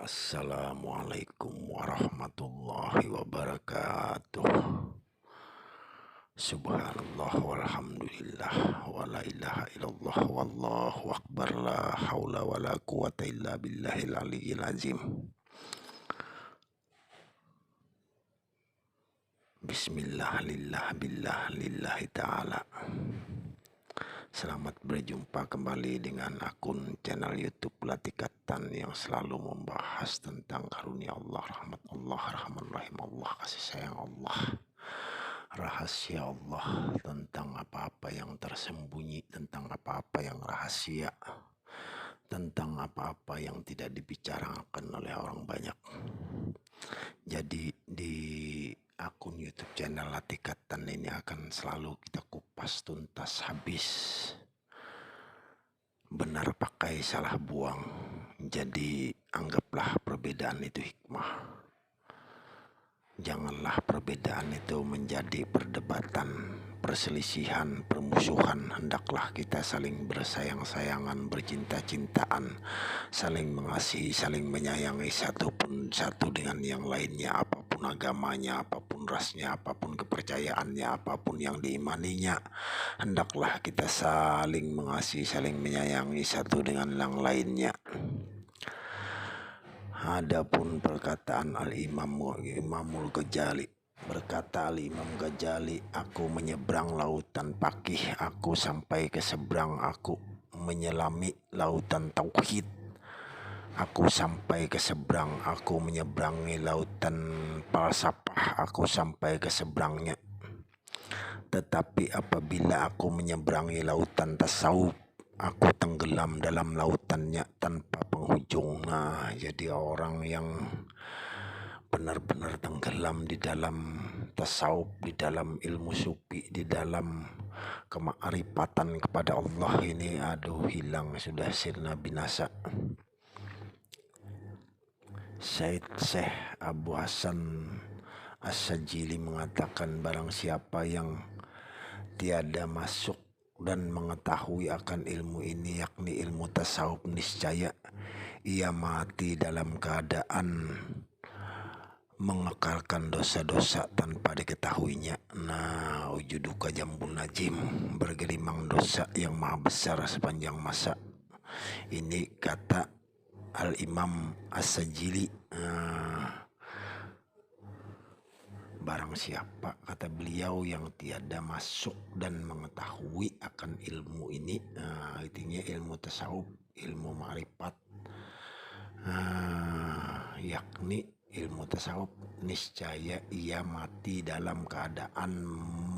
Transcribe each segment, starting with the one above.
Assalamualaikum warahmatullahi wabarakatuh. Subhanallah walhamdulillah wa la ilaha illallah wallahu akbar, la haula wa la quwata illa billahil aliyyil azim. Bismillah lillah billah lillahi ta'ala. Selamat berjumpa kembali dengan akun channel YouTube Latikatan yang selalu membahas tentang karunia Allah, rahmat Allah, rahman rahim Allah, kasih sayang Allah, rahasia Allah, tentang apa-apa yang tersembunyi, tentang apa-apa yang rahasia, tentang apa-apa yang tidak dibicarakan oleh orang banyak. Jadi di akun YouTube channel Latikatan ini akan selalu kita kupas tuntas habis, benar pakai salah buang. Jadi anggaplah perbedaan itu hikmah. Janganlah perbedaan itu menjadi perdebatan, perselisihan, permusuhan. Hendaklah kita saling bersayang-sayangan, bercinta-cintaan, saling mengasihi, saling menyayangi satu dengan yang lainnya, apapun agamanya, apapun rasnya, apapun kepercayaannya, apapun yang diimaninya. Hendaklah kita saling mengasihi, saling menyayangi satu dengan yang lainnya. Adapun perkataan Imamul Ghazali, berkata Imam Ghazali, aku menyeberang lautan Pakih, aku sampai ke seberang, aku menyelami lautan Tauhid. Aku sampai ke seberang, aku menyeberangi lautan falsafah, aku sampai ke seberangnya. Tetapi apabila aku menyeberangi lautan tasawuf, aku tenggelam dalam lautannya tanpa penghujung. Nah, jadi orang yang benar-benar tenggelam di dalam tasawuf, di dalam ilmu sufi, di dalam kemakrifatan kepada Allah ini, aduh, hilang sudah, sirna binasa. Syekh Abu Hasan As-Sajili mengatakan, barang siapa yang tiada masuk dan mengetahui akan ilmu ini, yakni ilmu tasawuf, niscaya ia mati dalam keadaan mengekalkan dosa-dosa tanpa diketahuinya. Nah, ujuduka jambun najim, bergelimang dosa yang maha besar sepanjang masa. Ini kata Al-Imam As-Sajili. Barang siapa, kata beliau, yang tiada masuk dan mengetahui akan ilmu ini, artinya ilmu tasawuf, ilmu ma'rifat, yakni ilmu tasawuf, niscaya ia mati dalam keadaan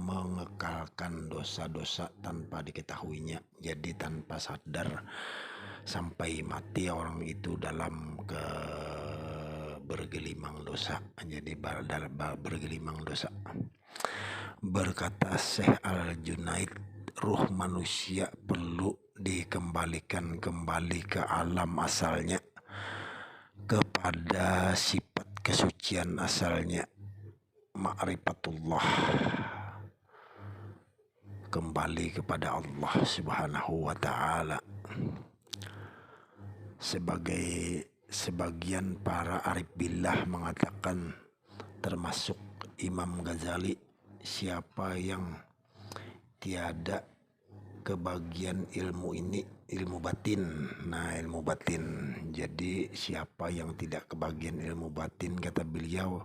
mengekalkan dosa-dosa tanpa diketahuinya. Jadi tanpa sadar sampai mati orang itu dalam bergelimang dosa. Jadi bergelimang dosa. Berkata Syekh Al-Junaid, ruh manusia perlu dikembalikan kembali ke alam asalnya, kepada sifat kesucian asalnya, ma'rifatullah, kembali kepada Allah Subhanahu wa ta'ala. Sebagian para arif billah mengatakan, termasuk Imam Ghazali, siapa yang tiada kebagian ilmu ini, ilmu batin. Nah, ilmu batin. Jadi siapa yang tidak kebagian ilmu batin, kata beliau,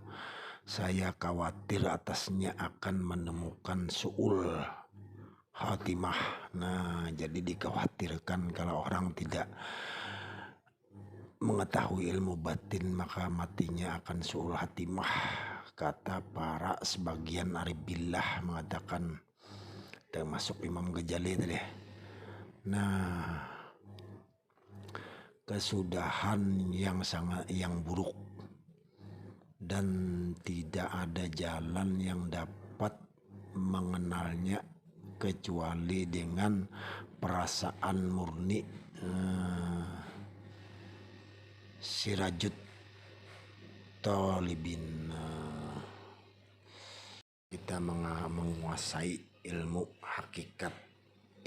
saya khawatir atasnya akan menemukan su'ul khatimah. Nah, jadi dikhawatirkan kalau orang tidak mengetahui ilmu batin, maka matinya akan su'ul khatimah. Kata para sebagian arif billah mengatakan, termasuk Imam Ghazali tadi. Nah, kesudahan yang buruk, dan tidak ada jalan yang dapat mengenalnya kecuali dengan perasaan murni. Sirajut Talibin, kita menguasai ilmu hakikat,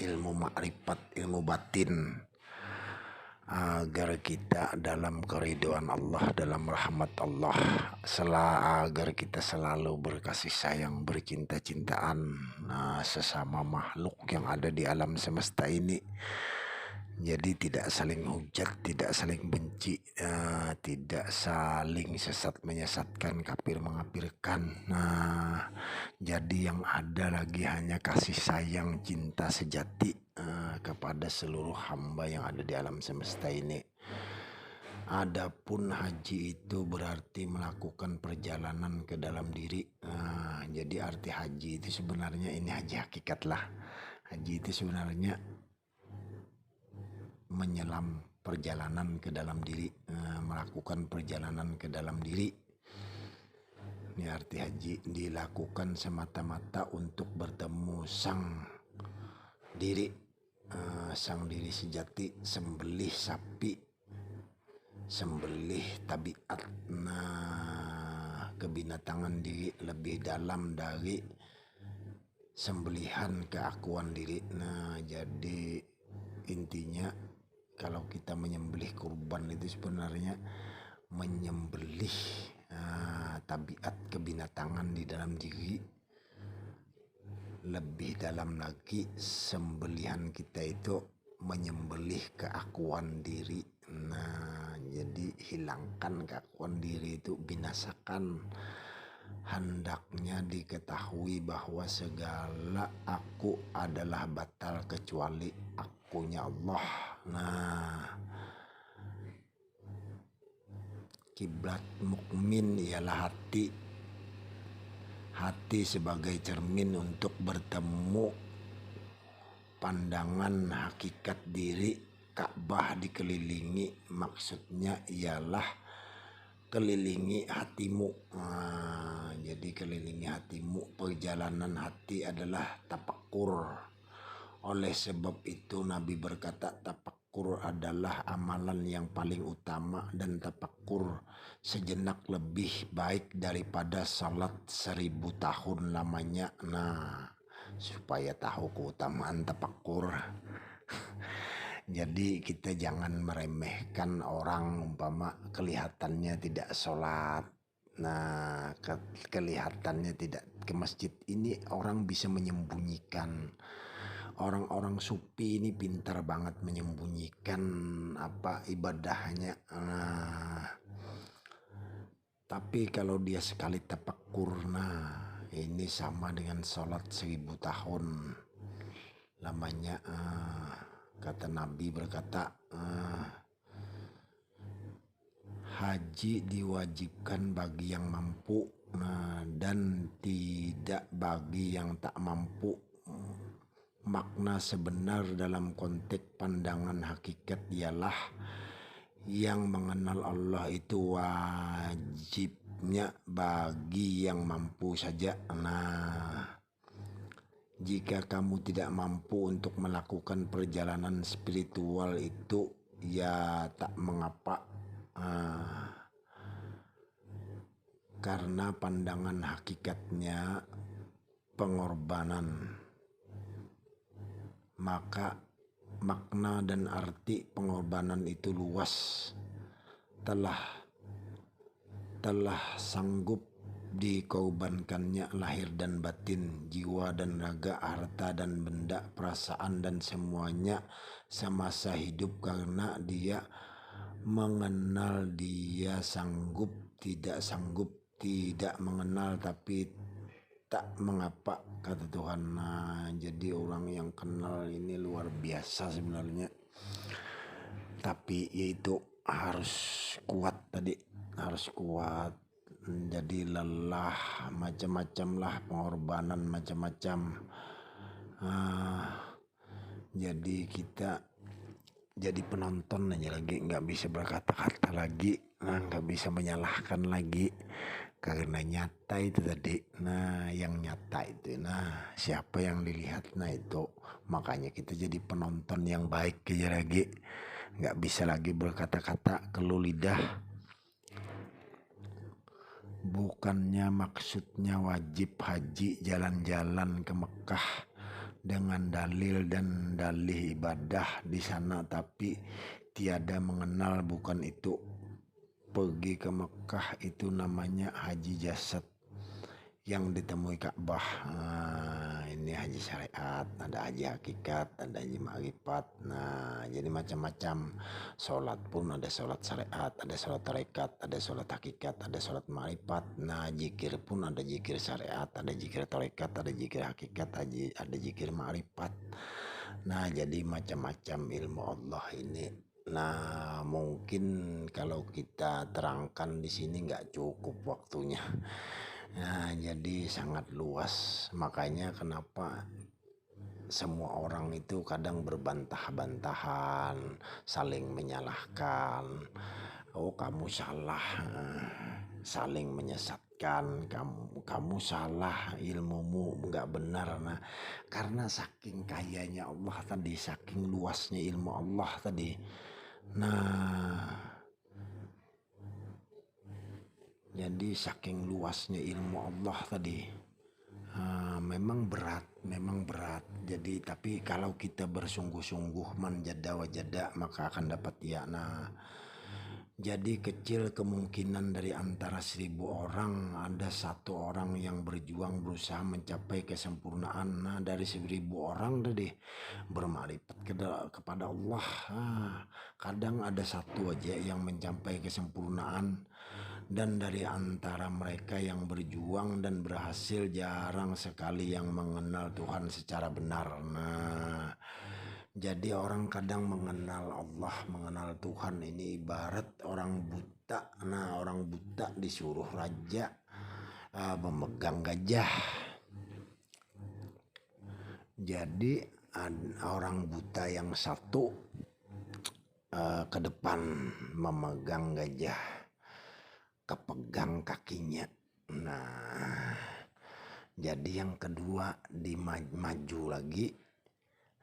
ilmu makrifat, ilmu batin. agar kita dalam keridhaan Allah, dalam rahmat Allah, agar kita selalu berkasih sayang, bercinta-cintaan sesama makhluk yang ada di alam semesta ini. Jadi tidak saling hujat, tidak saling benci, tidak saling sesat menyesatkan, kafir mengafirkan. Jadi yang ada lagi hanya kasih sayang, cinta sejati kepada seluruh hamba yang ada di alam semesta ini. Adapun haji itu berarti melakukan perjalanan ke dalam diri. Jadi arti haji itu sebenarnya ini haji hakikat lah. Haji itu sebenarnya menyelam perjalanan ke dalam diri, melakukan perjalanan ke dalam diri. Ini arti haji, dilakukan semata-mata untuk bertemu sang diri sejati, sembelih sapi, sembelih tabiat, kebinatangan diri lebih dalam dari sembelihan keakuan diri. Jadi intinya kalau kita menyembelih kurban itu sebenarnya menyembelih tabiat kebinatangan di dalam diri. Lebih dalam lagi, sembelihan kita itu menyembelih keakuan diri. Jadi hilangkan keakuan diri itu, binasakan. Hendaknya diketahui bahwa segala aku adalah batal kecuali akunya Allah. Kiblat mukmin ialah hati. Hati sebagai cermin untuk bertemu pandangan hakikat diri. Ka'bah dikelilingi, maksudnya ialah kelilingi hatimu. Jadi kelilingi hatimu, perjalanan hati adalah tafakkur. Oleh sebab itu Nabi berkata, tafakkur adalah amalan yang paling utama, dan tafakkur sejenak lebih baik daripada salat 1000 tahun lamanya. Supaya tahu keutamaan tafakkur. Jadi kita jangan meremehkan orang umpama kelihatannya tidak sholat, kelihatannya tidak ke masjid. Ini orang bisa menyembunyikan. Orang-orang sufi ini pintar banget menyembunyikan ibadahnya. Tapi kalau dia sekali tafakkur, ini sama dengan sholat 1000 tahun lamanya. Kata Nabi berkata, haji diwajibkan bagi yang mampu, dan tidak bagi yang tak mampu. Makna sebenar dalam konteks pandangan hakikat ialah yang mengenal Allah itu wajibnya bagi yang mampu saja. Jika kamu tidak mampu untuk melakukan perjalanan spiritual itu, ya tak mengapa. Karena pandangan hakikatnya pengorbanan. Maka makna dan arti pengorbanan itu luas. Telah sanggup dikorbankannya lahir dan batin, jiwa dan raga, harta dan benda, perasaan dan semuanya semasa hidup, karena dia mengenal. Dia sanggup, tidak mengenal, tapi tak mengapa, kata Tuhan. Jadi orang yang kenal ini luar biasa sebenarnya, tapi yaitu harus kuat tadi, harus kuat. Jadi lelah macam-macam lah, pengorbanan macam-macam. Jadi kita jadi penonton aja lagi, nggak bisa berkata-kata lagi, nggak bisa menyalahkan lagi, karena nyata itu tadi. Yang nyata itu, siapa yang dilihat, itu makanya kita jadi penonton yang baik aja lagi, nggak bisa lagi berkata-kata, keluh lidah. Bukannya maksudnya wajib haji jalan-jalan ke Mekah dengan dalil dan dalih ibadah di sana, tapi tiada mengenal, bukan itu. Pergi ke Mekah itu namanya haji jasad yang ditemui Ka'bah. Ini haji syariat, ada haji hakikat, ada haji ma'rifat. Nah, jadi macam-macam. Sholat pun ada sholat syariat, ada sholat tarekat, ada sholat hakikat, ada sholat ma'rifat. Nah, zikir pun ada zikir syariat, ada zikir tarekat, ada zikir hakikat, ada zikir ma'rifat. Nah, jadi macam-macam ilmu Allah ini. Nah, mungkin kalau kita terangkan di sini nggak cukup waktunya. Nah, jadi sangat luas. Makanya kenapa semua orang itu kadang berbantah-bantahan, saling menyalahkan. Oh, kamu salah, saling menyesatkan. Kamu salah, ilmumu nggak benar. Nah, karena saking kayanya Allah tadi, saking luasnya ilmu Allah tadi. Nah, jadi saking luasnya ilmu Allah tadi, memang berat. Jadi tapi kalau kita bersungguh-sungguh manjada wajada, maka akan dapat ya. Nah, jadi kecil kemungkinan dari antara 1000 orang ada 1 orang yang berjuang berusaha mencapai kesempurnaan. Nah, dari 1000 orang tadi bermakrifat kepada Allah. Kadang ada 1 aja yang mencapai kesempurnaan. Dan dari antara mereka yang berjuang dan berhasil, jarang sekali yang mengenal Tuhan secara benar. Nah, jadi orang kadang mengenal Allah, mengenal Tuhan ini ibarat orang buta. Nah, orang buta disuruh raja memegang gajah. Jadi orang buta yang satu ke depan memegang gajah, kepegang kakinya. Nah, jadi yang kedua maju lagi.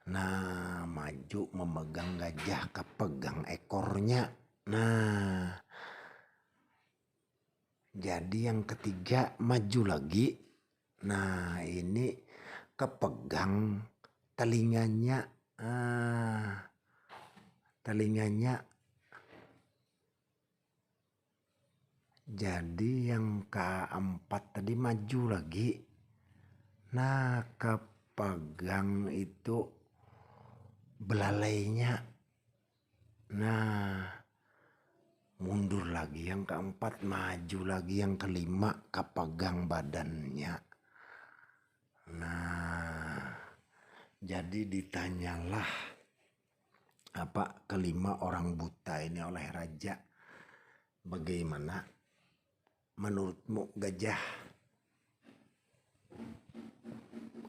Nah, maju memegang gajah, kepegang ekornya. Nah, jadi yang ketiga maju lagi. Nah, ini kepegang telinganya. Telinganya. Jadi yang keempat tadi maju lagi. Nah, kepegang itu belalainya. Nah, mundur lagi yang keempat, maju lagi yang kelima, kepegang badannya. Nah, jadi ditanyalah kelima orang buta ini oleh raja, bagaimana menurutmu gajah?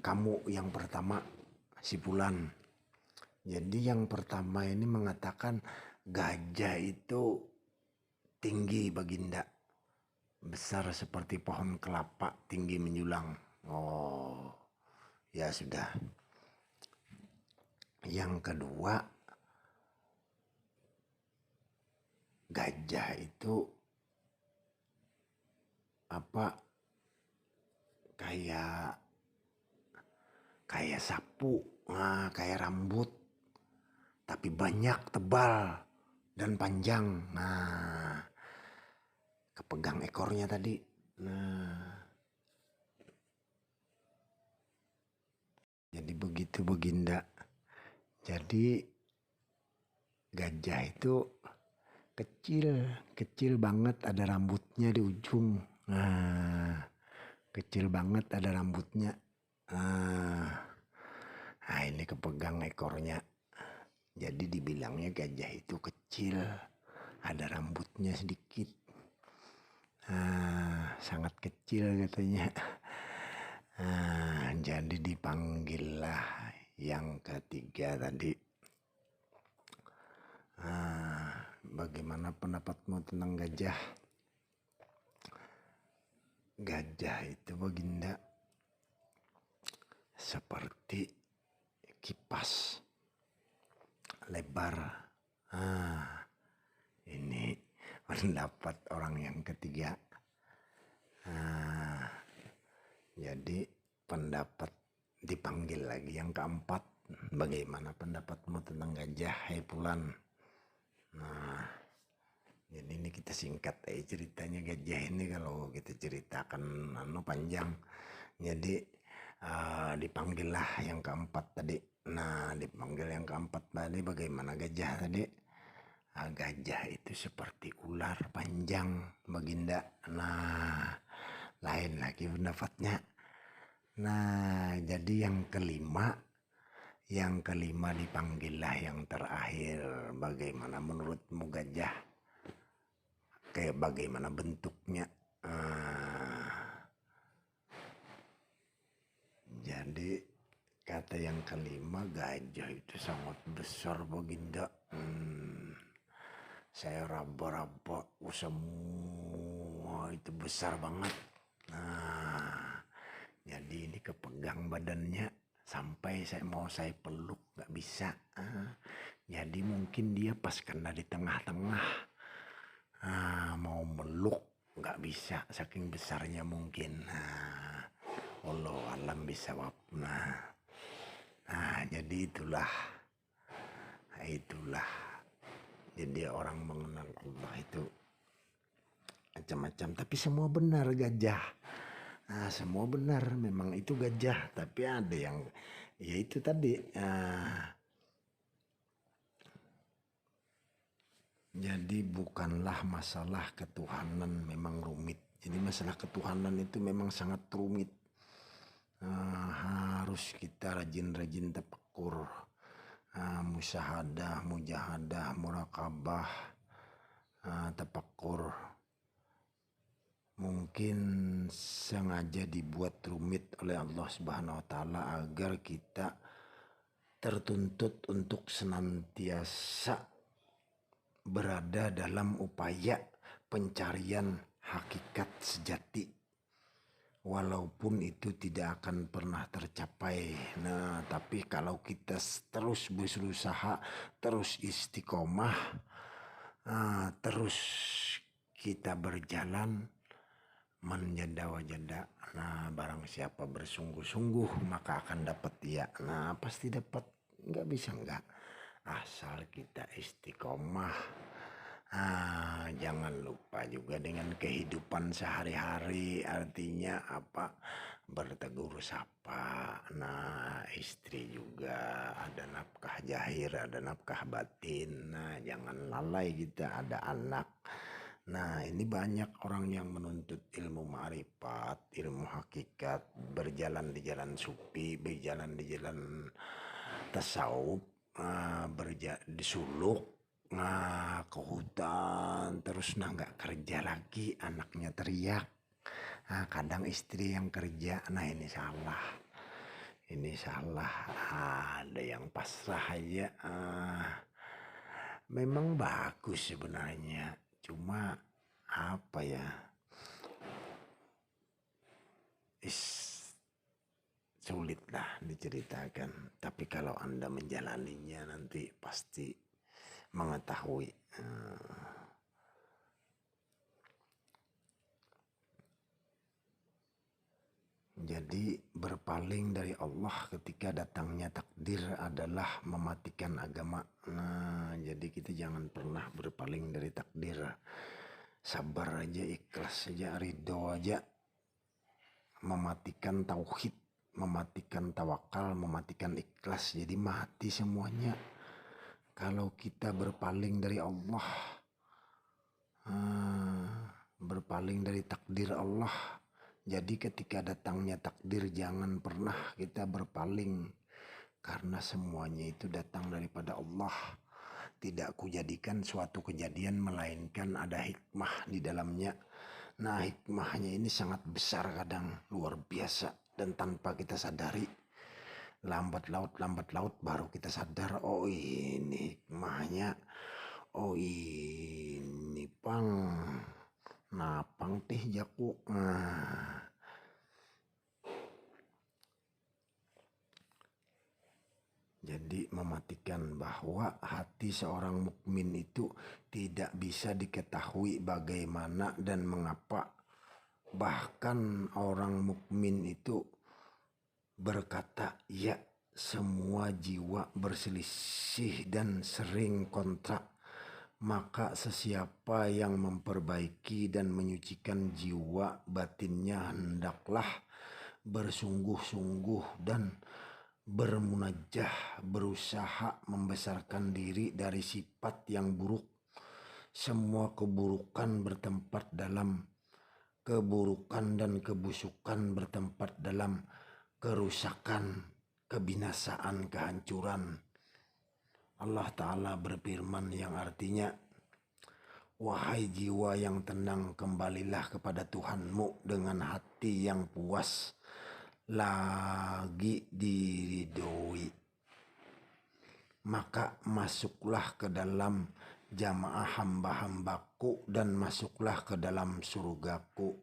Kamu yang pertama, si Fulan. Jadi yang pertama ini mengatakan gajah itu tinggi Baginda, besar seperti pohon kelapa, tinggi menjulang. Oh, ya sudah. Yang kedua, gajah itu kayak sapu, kayak rambut, tapi banyak, tebal dan panjang. Nah, kepegang ekornya tadi. Nah, jadi begitu Baginda. Jadi gajah itu kecil banget, ada rambutnya di ujung. Nah, kecil banget ada rambutnya. Nah, ini kepegang ekornya. Jadi dibilangnya gajah itu kecil, ada rambutnya sedikit. Sangat kecil katanya. Jadi dipanggillah yang ketiga tadi. Bagaimana pendapatmu tentang gajah? Gajah itu Baginda seperti kipas lebar. Ini pendapat orang yang ketiga. Jadi pendapat dipanggil lagi yang keempat. Bagaimana pendapatmu tentang gajah, hai Fulan? Nah, jadi ini kita singkat ceritanya gajah ini, kalau kita ceritakan panjang. Jadi dipanggillah yang keempat tadi. Nah, dipanggil yang keempat tadi, bagaimana gajah tadi? Gajah itu seperti ular panjang, Baginda. Nah, lain lagi pendapatnya. Nah, jadi yang kelima dipanggillah yang terakhir. Bagaimana menurutmu gajah? Kayak bagaimana bentuknya? Jadi kata yang kelima, gajah itu sangat besar, Baginda. Saya raba-raba, semua itu besar banget. Nah, jadi ini kepegang badannya, sampai saya peluk nggak bisa. Jadi mungkin dia pas kena di tengah-tengah, mau meluk nggak bisa, saking besarnya mungkin. Allah alam bisawab. Nah, jadi itulah. Jadi orang mengenal Allah itu macam-macam, tapi semua benar gajah. Nah, semua benar, memang itu gajah. Tapi ada yang, ya itu tadi. Jadi bukanlah masalah ketuhanan memang rumit. Jadi masalah ketuhanan itu memang sangat rumit. Harus kita rajin-rajin tafakkur, musyahadah, mujahadah, muraqabah, tafakkur. Mungkin sengaja dibuat rumit oleh Allah Subhanahu wa taala agar kita tertuntut untuk senantiasa berada dalam upaya pencarian hakikat sejati, walaupun itu tidak akan pernah tercapai. Nah, tapi kalau kita terus berusaha, terus istiqomah, terus kita berjalan menjada wajada. Nah, barang siapa bersungguh-sungguh maka akan dapat dia. Nah, pasti dapat, nggak bisa nggak, asal kita istiqomah. Jangan lupa juga dengan kehidupan sehari-hari, artinya apa? Bertegur sapa. Nah, istri juga ada nafkah zahir, ada nafkah batin. Nah, jangan lalai kita, ada anak. Nah, ini banyak orang yang menuntut ilmu ma'rifat, ilmu hakikat, berjalan di jalan sufi, berjalan di jalan tasawuf, disuluk, ke hutan, terus nggak kerja lagi, anaknya teriak. Kadang istri yang kerja. Nah, ini salah. Ada yang pasrah aja. Memang bagus sebenarnya, cuma apa ya, sulit lah diceritakan. Tapi kalau Anda menjalaninya nanti pasti mengetahui. Jadi berpaling dari Allah ketika datangnya takdir adalah mematikan agama. Nah, jadi kita jangan pernah berpaling dari takdir. Sabar aja, ikhlas aja, ridho aja. Mematikan tauhid, mematikan tawakal, mematikan ikhlas. Jadi mati semuanya. Kalau kita berpaling dari Allah, berpaling dari takdir Allah. Jadi ketika datangnya takdir jangan pernah kita berpaling, karena semuanya itu datang daripada Allah. Tidak kujadikan suatu kejadian melainkan ada hikmah di dalamnya. Nah, hikmahnya ini sangat besar, kadang luar biasa, dan tanpa kita sadari, lambat laut baru kita sadar, oh ini hikmahnya, oh ini pang napang teh jaku. Jadi mematikan bahwa hati seorang mukmin itu tidak bisa diketahui bagaimana dan mengapa. Bahkan orang mukmin itu berkata, ya, semua jiwa berselisih dan sering kontrak Maka sesiapa yang memperbaiki dan menyucikan jiwa batinnya hendaklah bersungguh-sungguh dan bermunajah, berusaha membesarkan diri dari sifat yang buruk. Semua keburukan bertempat dalam keburukan dan kebusukan bertempat dalam kerusakan, kebinasaan, kehancuran. Allah Ta'ala berfirman yang artinya, wahai jiwa yang tenang, kembalilah kepada Tuhanmu dengan hati yang puas, lagi diridhoi. Maka masuklah ke dalam jamaah hamba-hambaku dan masuklah ke dalam surgaku.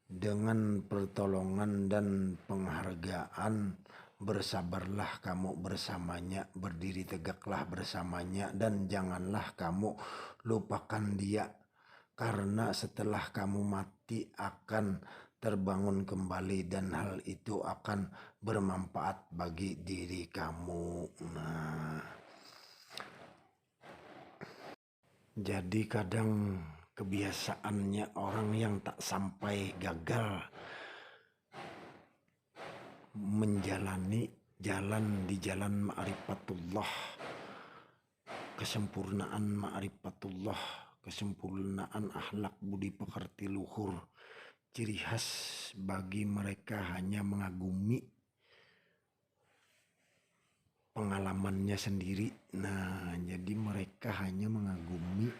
Dengan pertolongan dan penghargaan bersabarlah kamu bersamanya, berdiri tegaklah bersamanya, dan janganlah kamu lupakan dia, karena setelah kamu mati akan terbangun kembali dan hal itu akan bermanfaat bagi diri kamu. Jadi kadang kebiasaannya orang yang tak sampai gagal menjalani jalan di jalan ma'rifatullah, kesempurnaan ma'rifatullah, kesempurnaan akhlak budi pekerti luhur. Ciri khas bagi mereka hanya mengagumi pengalamannya sendiri. Nah, jadi mereka hanya mengagumi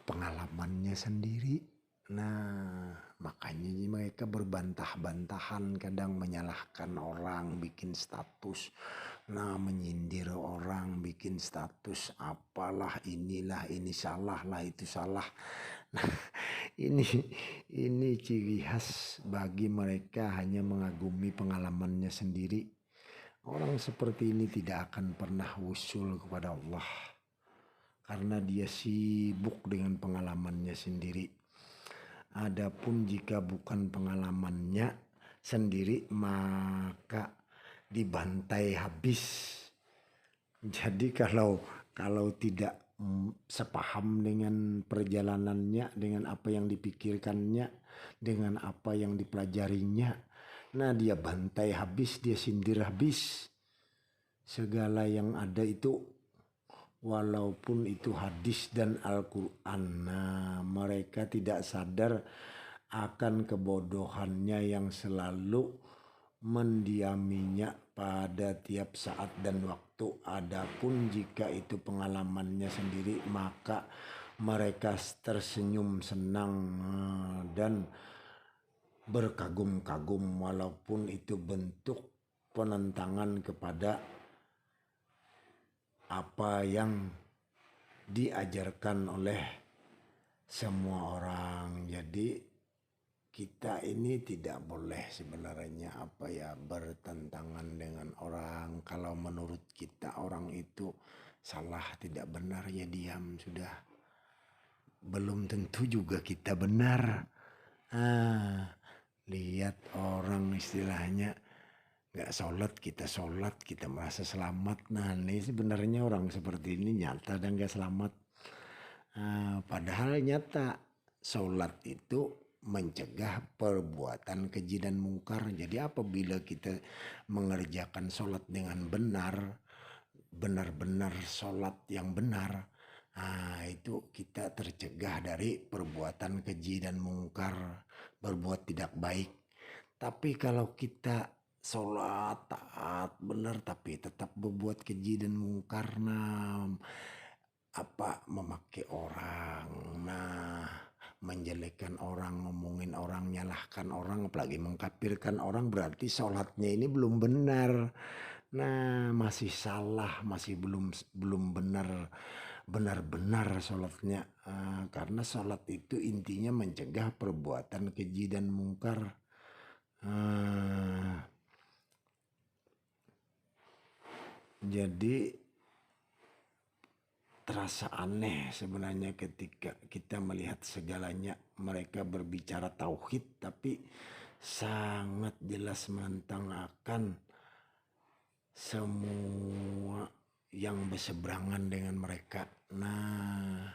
pengalamannya sendiri. Nah, makanya mereka berbantah-bantahan, kadang menyalahkan orang, bikin status. Nah, menyindir orang, bikin status apalah, inilah, ini salah lah, itu salah. Nah, ini ciri khas bagi mereka hanya mengagumi pengalamannya sendiri. Orang seperti ini tidak akan pernah wusul kepada Allah, karena dia sibuk dengan pengalamannya sendiri. Adapun jika bukan pengalamannya sendiri, maka dibantai habis. Jadi kalau tidak sepaham dengan perjalanannya, dengan apa yang dipikirkannya, dengan apa yang dipelajarinya, nah dia bantai habis, dia sindir habis. Segala yang ada itu, walaupun itu hadis dan Al-Quran, nah mereka tidak sadar akan kebodohannya yang selalu mendiaminya pada tiap saat dan waktu. Adapun jika itu pengalamannya sendiri, maka mereka tersenyum senang dan berkagum-kagum, walaupun itu bentuk penentangan kepada apa yang diajarkan oleh semua orang. Jadi kita ini tidak boleh sebenarnya bertentangan dengan orang. Kalau menurut kita orang itu salah, tidak benar, ya diam sudah. Belum tentu juga kita benar. Lihat orang istilahnya gak sholat, kita merasa selamat. Nah, ini sebenarnya orang seperti ini nyata dan gak selamat. Padahal nyata sholat itu mencegah perbuatan keji dan mungkar. Jadi apabila kita mengerjakan sholat dengan benar-benar sholat yang benar, itu kita tercegah dari perbuatan keji dan mungkar, berbuat tidak baik. Tapi kalau kita sholat taat benar tapi tetap berbuat keji dan mungkar, memakai orang, menjelekkan orang, ngomongin orang, nyalahkan orang, apalagi mengkafirkan orang, berarti sholatnya ini belum benar. Nah, masih salah, masih belum benar sholatnya. Karena sholat itu intinya mencegah perbuatan keji dan mungkar. Jadi terasa aneh sebenarnya ketika kita melihat segalanya mereka berbicara tauhid, tapi sangat jelas menentang akan semua yang berseberangan dengan mereka. Nah,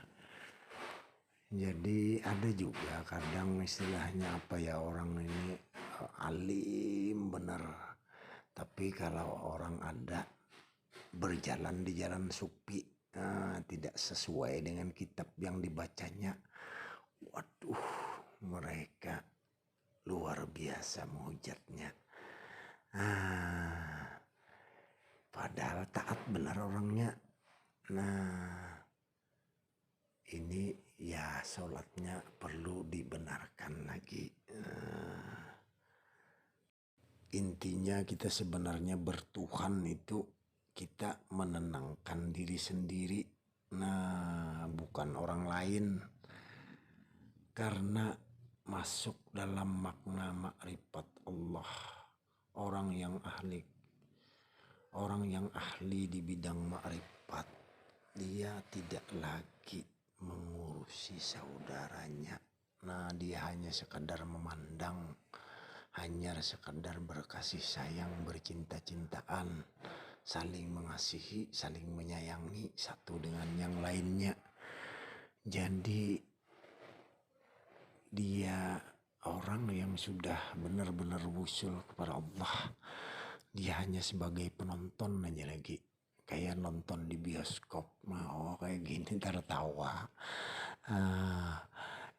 jadi ada juga kadang istilahnya apa ya, orang ini alim bener. Tapi kalau orang ada berjalan di jalan supi, tidak sesuai dengan kitab yang dibacanya, waduh, mereka luar biasa menghujatnya. Padahal taat benar orangnya. Nah, ini ya sholatnya perlu dibenarkan lagi. Intinya kita sebenarnya bertuhan itu kita menenangkan diri sendiri. Nah, bukan orang lain. Karena masuk dalam makna makrifat Allah. Orang yang ahli di bidang makrifat, dia tidak lagi mengurusi saudaranya. Nah, dia hanya sekadar memandang, hanya sekadar berkasih sayang, bercinta-cintaan, saling mengasihi, saling menyayangi satu dengan yang lainnya. Jadi dia orang yang sudah benar-benar wusul kepada Allah. Dia hanya sebagai penonton aja lagi. Kayak nonton di bioskop. Nah, kayak gini tertawa.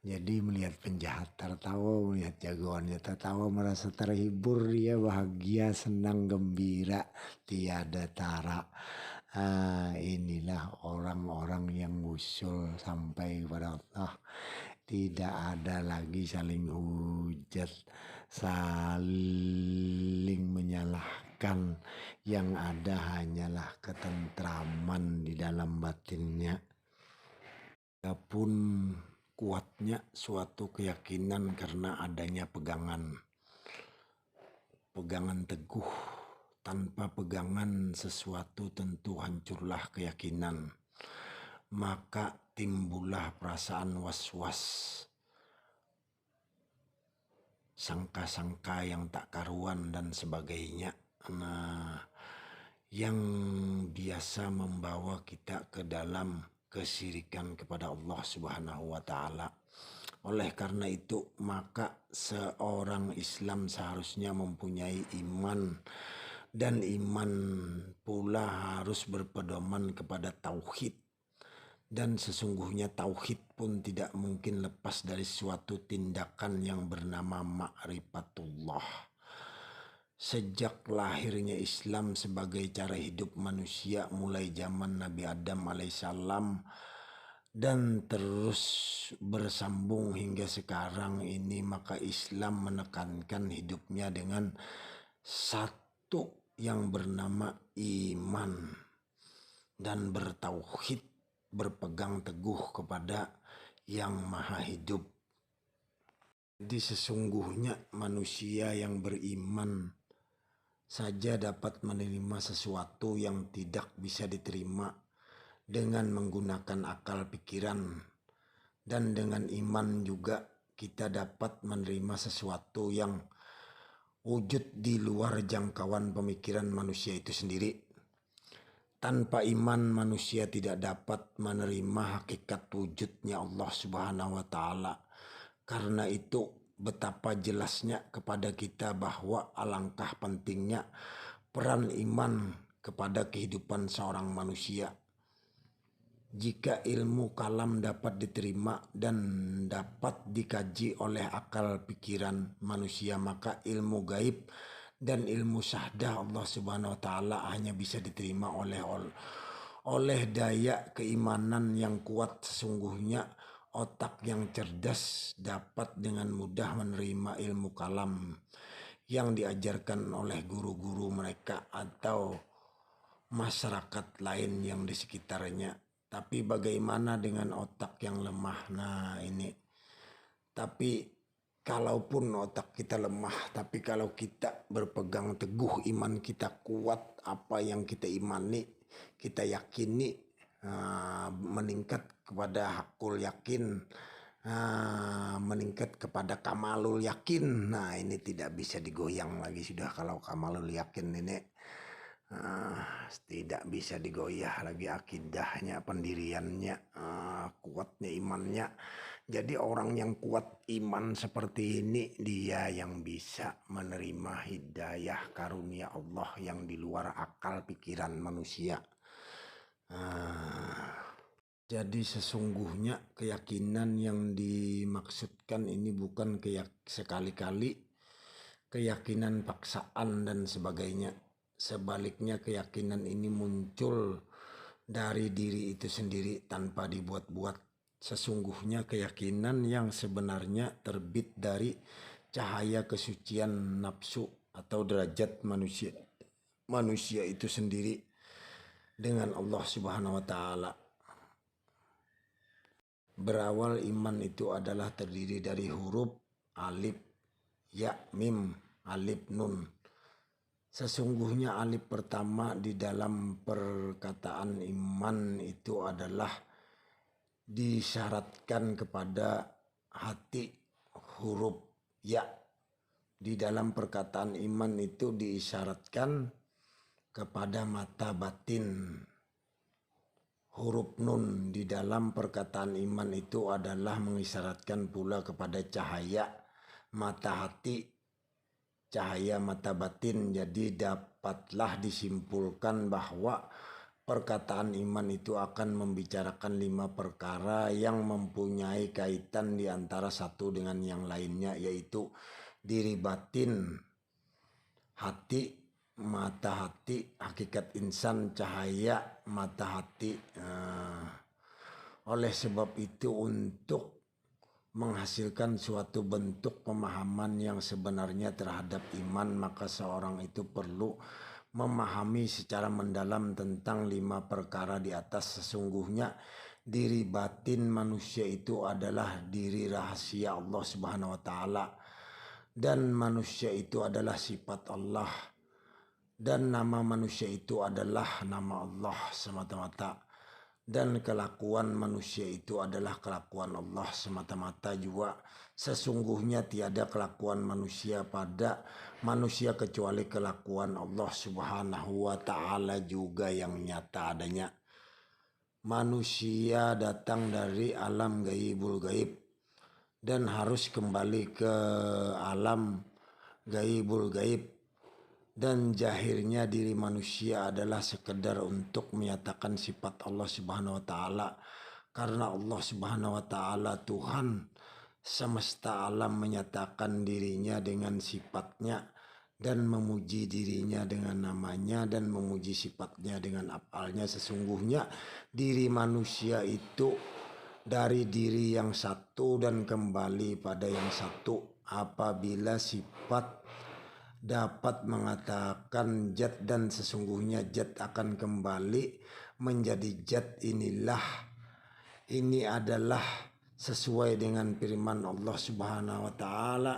Jadi melihat penjahat tertawa, melihat jagoannya tertawa, merasa terhibur, dia bahagia, senang, gembira, tiada tara. Inilah orang-orang yang wusul sampai kepada Allah. Tidak ada lagi saling hujat, saling menyalahkan. Yang ada hanyalah ketentraman di dalam batinnya. Adapun kuatnya suatu keyakinan karena adanya pegangan teguh. Tanpa pegangan sesuatu tentu hancurlah keyakinan. Maka timbullah perasaan was-was, sangka-sangka yang tak karuan dan sebagainya. Nah, yang biasa membawa kita ke dalam kesyirikan kepada Allah Subhanahu wa Ta'ala. Oleh karena itu, maka seorang Islam seharusnya mempunyai iman, dan iman pula harus berpedoman kepada tauhid. Dan sesungguhnya tauhid pun tidak mungkin lepas dari suatu tindakan yang bernama ma'rifatullah. Sejak lahirnya Islam sebagai cara hidup manusia mulai zaman Nabi Adam alaihissalam dan terus bersambung hingga sekarang ini, maka Islam menekankan hidupnya dengan satu yang bernama iman dan bertauhid, berpegang teguh kepada yang maha hidup. Jadi sesungguhnya manusia yang beriman saja dapat menerima sesuatu yang tidak bisa diterima dengan menggunakan akal pikiran. Dan dengan iman juga kita dapat menerima sesuatu yang wujud di luar jangkauan pemikiran manusia itu sendiri. Tanpa iman manusia tidak dapat menerima hakikat wujudnya Allah Subhanahu wa Ta'ala. Karena itu betapa jelasnya kepada kita bahwa alangkah pentingnya peran iman kepada kehidupan seorang manusia. Jika ilmu kalam dapat diterima dan dapat dikaji oleh akal pikiran manusia, maka ilmu gaib dan ilmu syahdah Allah Subhanahu wa Ta'ala hanya bisa diterima oleh daya keimanan yang kuat. Sesungguhnya otak yang cerdas dapat dengan mudah menerima ilmu kalam yang diajarkan oleh guru-guru mereka atau masyarakat lain yang di sekitarnya. Tapi bagaimana dengan otak yang lemah? Nah ini. Tapi kalaupun otak kita lemah, tapi kalau kita berpegang teguh, iman kita kuat, apa yang kita imani, kita yakini, meningkat kepada hakul yakin, meningkat kepada kamalul yakin. Nah ini tidak bisa digoyang lagi sudah kalau kamalul yakin ini. tidak bisa digoyah lagi akidahnya, pendiriannya, kuatnya imannya. Jadi orang yang kuat iman seperti ini, dia yang bisa menerima hidayah karunia Allah yang di luar akal pikiran manusia. Jadi sesungguhnya keyakinan yang dimaksudkan ini bukan sekali-kali keyakinan paksaan dan sebagainya. Sebaliknya keyakinan ini muncul dari diri itu sendiri tanpa dibuat-buat. Sesungguhnya keyakinan yang sebenarnya terbit dari cahaya kesucian nafsu atau derajat manusia. Manusia itu sendiri dengan Allah Subhanahu wa taala. Berawal iman itu adalah terdiri dari huruf alif, ya, mim, alif, nun. Sesungguhnya alif pertama di dalam perkataan iman itu adalah disyaratkan kepada hati, huruf ya. Di dalam perkataan iman itu diisyaratkan kepada mata batin. Huruf nun di dalam perkataan iman itu adalah mengisyaratkan pula kepada cahaya mata hati, cahaya mata batin. Jadi dapatlah disimpulkan bahwa perkataan iman itu akan membicarakan 5 perkara yang mempunyai kaitan di antara satu dengan yang lainnya, yaitu diri batin, hati, mata hati, hakikat insan, cahaya mata hati. Oleh sebab itu, untuk menghasilkan suatu bentuk pemahaman yang sebenarnya terhadap iman, maka seorang itu perlu memahami secara mendalam tentang 5 perkara di atas. Sesungguhnya diri batin manusia itu adalah diri rahasia Allah Subhanahu wa taala, dan manusia itu adalah sifat Allah, dan nama manusia itu adalah nama Allah semata-mata, dan kelakuan manusia itu adalah kelakuan Allah semata-mata juga. Sesungguhnya tiada kelakuan manusia pada manusia kecuali kelakuan Allah Subhanahu wa taala juga yang nyata adanya. Manusia datang dari alam gaibul gaib dan harus kembali ke alam gaibul gaib. Dan jahirnya diri manusia adalah sekedar untuk menyatakan sifat Allah Subhanahu wa taala. Karena Allah Subhanahu wa taala Tuhan semesta alam menyatakan dirinya dengan sifatnya dan memuji dirinya dengan namanya dan memuji sifatnya dengan afalnya. Sesungguhnya diri manusia itu dari diri yang satu dan kembali pada yang satu. Apabila sifat dapat mengatakan zat dan sesungguhnya zat akan kembali menjadi zat, ini adalah sesuai dengan firman Allah Subhanahu wa taala.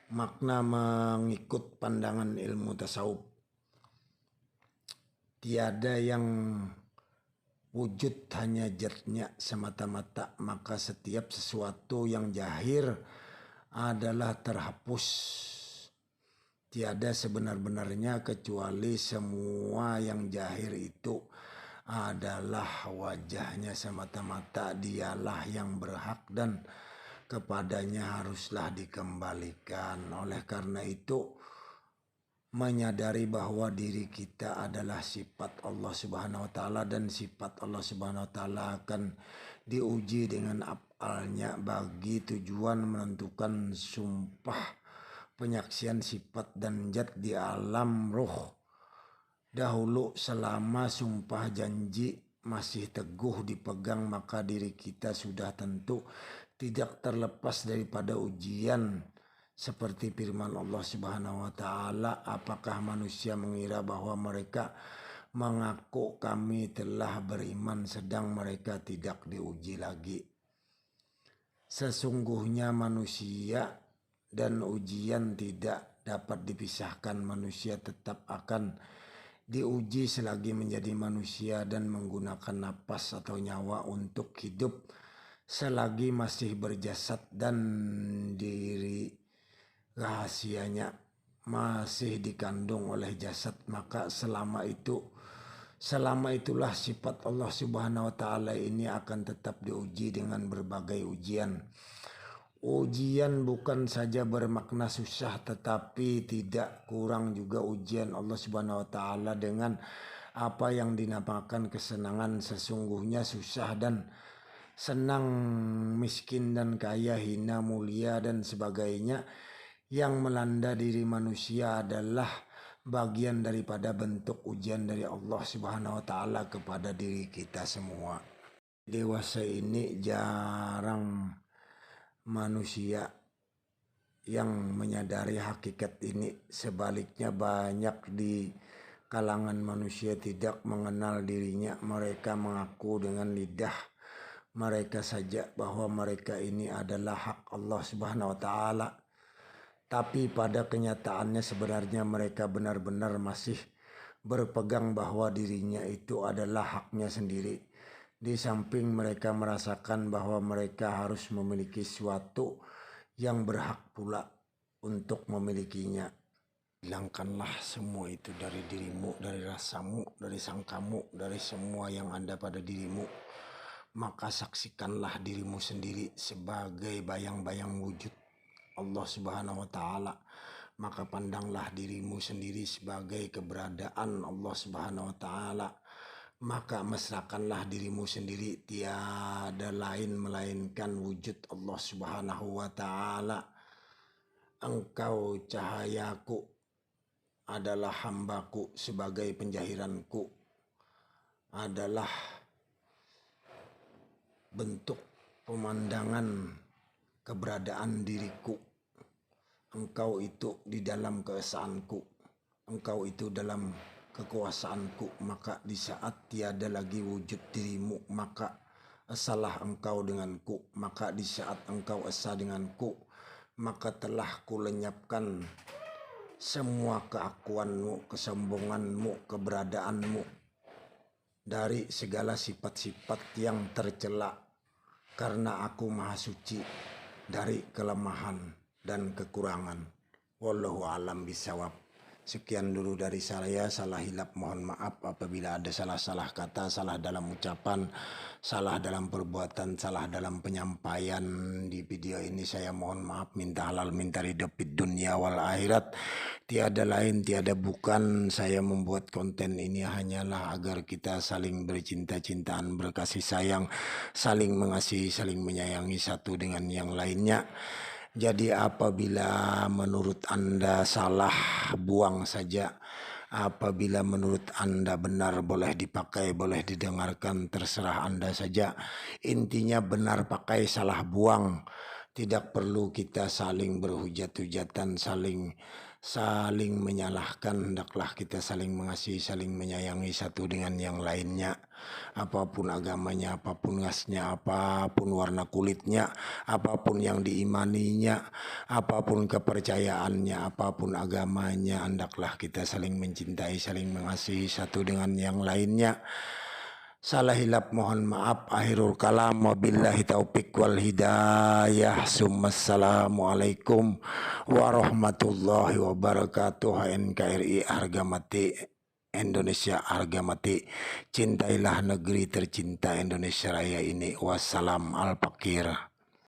Makna mengikut pandangan ilmu tasawuf, tiada yang wujud hanya zatnya semata-mata, maka setiap sesuatu yang jahir adalah terhapus. Tiada sebenar-benarnya kecuali semua yang jahir itu adalah wajahnya semata-mata. Dialah yang berhak dan kepadanya haruslah dikembalikan. Oleh karena itu, menyadari bahwa diri kita adalah sifat Allah Subhanahu wa taala dan sifat Allah Subhanahu wa taala akan diuji dengan afalnya bagi tujuan menentukan sumpah penyaksian sifat dan zat di alam ruh. Dahulu selama sumpah janji masih teguh dipegang, maka diri kita sudah tentu tidak terlepas daripada ujian. Seperti firman Allah Subhanahu wa taala, apakah manusia mengira bahwa mereka mengaku kami telah beriman sedang mereka tidak diuji lagi. Sesungguhnya manusia dan ujian tidak dapat dipisahkan. Manusia tetap akan diuji selagi menjadi manusia dan menggunakan napas atau nyawa untuk hidup. Selagi masih berjasad dan diri rahasianya masih dikandung oleh jasad, maka selama itulah sifat Allah Subhanahu wa taala ini akan tetap diuji dengan berbagai ujian. Ujian bukan saja bermakna susah, tetapi tidak kurang juga ujian Allah Subhanahu wa taala dengan apa yang dinamakan kesenangan. Sesungguhnya susah dan senang, miskin dan kaya, hina, mulia dan sebagainya yang melanda diri manusia adalah bagian daripada bentuk ujian dari Allah Subhanahu wa taala kepada diri kita semua. Dewasa ini jarang manusia yang menyadari hakikat ini. Sebaliknya banyak di kalangan manusia tidak mengenal dirinya. Mereka mengaku dengan lidah mereka saja bahwa mereka ini adalah hak Allah Subhanahu wa taala. Tapi pada kenyataannya sebenarnya mereka benar-benar masih berpegang bahwa dirinya itu adalah haknya sendiri. Di samping mereka merasakan bahwa mereka harus memiliki sesuatu yang berhak pula untuk memilikinya. Hilangkanlah semua itu dari dirimu, dari rasamu, dari sangkamu, dari semua yang ada pada dirimu. Maka saksikanlah dirimu sendiri sebagai bayang-bayang wujud Allah Subhanahu wa taala. Maka pandanglah dirimu sendiri sebagai keberadaan Allah Subhanahu wa taala. Maka mesrakanlah dirimu sendiri, tiada lain melainkan wujud Allah Subhanahu wa taala. Engkau cahayaku, adalah hambaku, sebagai penjahiranku, adalah bentuk pemandangan keberadaan diriku. Engkau itu di dalam keesaanku, engkau itu dalam kekuasaanku. Maka di saat tiada lagi wujud dirimu, maka esalah engkau denganku. Maka di saat engkau esa denganku, maka telah kulenyapkan semua keakuanmu, kesombonganmu, keberadaanmu dari segala sifat-sifat yang tercela, karena aku maha suci dari kelemahan dan kekurangan. Wallahu alam bisawab. Sekian dulu dari saya. Salah hilap mohon maaf apabila ada salah-salah kata, salah dalam ucapan, salah dalam perbuatan, salah dalam penyampaian di video ini. Saya mohon maaf, minta halal, minta ridho fid dunya wal akhirat. Tiada lain, tiada bukan, saya membuat konten ini hanyalah agar kita saling bercinta-cintaan, berkasih sayang, saling mengasihi, saling menyayangi satu dengan yang lainnya. Jadi apabila menurut Anda salah, buang saja. Apabila menurut Anda benar, boleh dipakai, boleh didengarkan, terserah Anda saja. Intinya benar pakai, salah buang. Tidak perlu kita saling berhujat-hujatan, saling menyalahkan. Hendaklah kita saling mengasihi, saling menyayangi satu dengan yang lainnya. Apapun agamanya, apapun rasnya, apapun warna kulitnya, apapun yang diimaninya, apapun kepercayaannya, apapun agamanya, hendaklah kita saling mencintai, saling mengasihi satu dengan yang lainnya. Salah hilap mohon maaf. Akhirul kalam, wabillahi taufiq wal hidayah. Assalamualaikum warahmatullahi wabarakatuh. NKRI harga mati, Indonesia harga mati. Cintailah negeri tercinta Indonesia Raya ini. Wassalam al-fakir.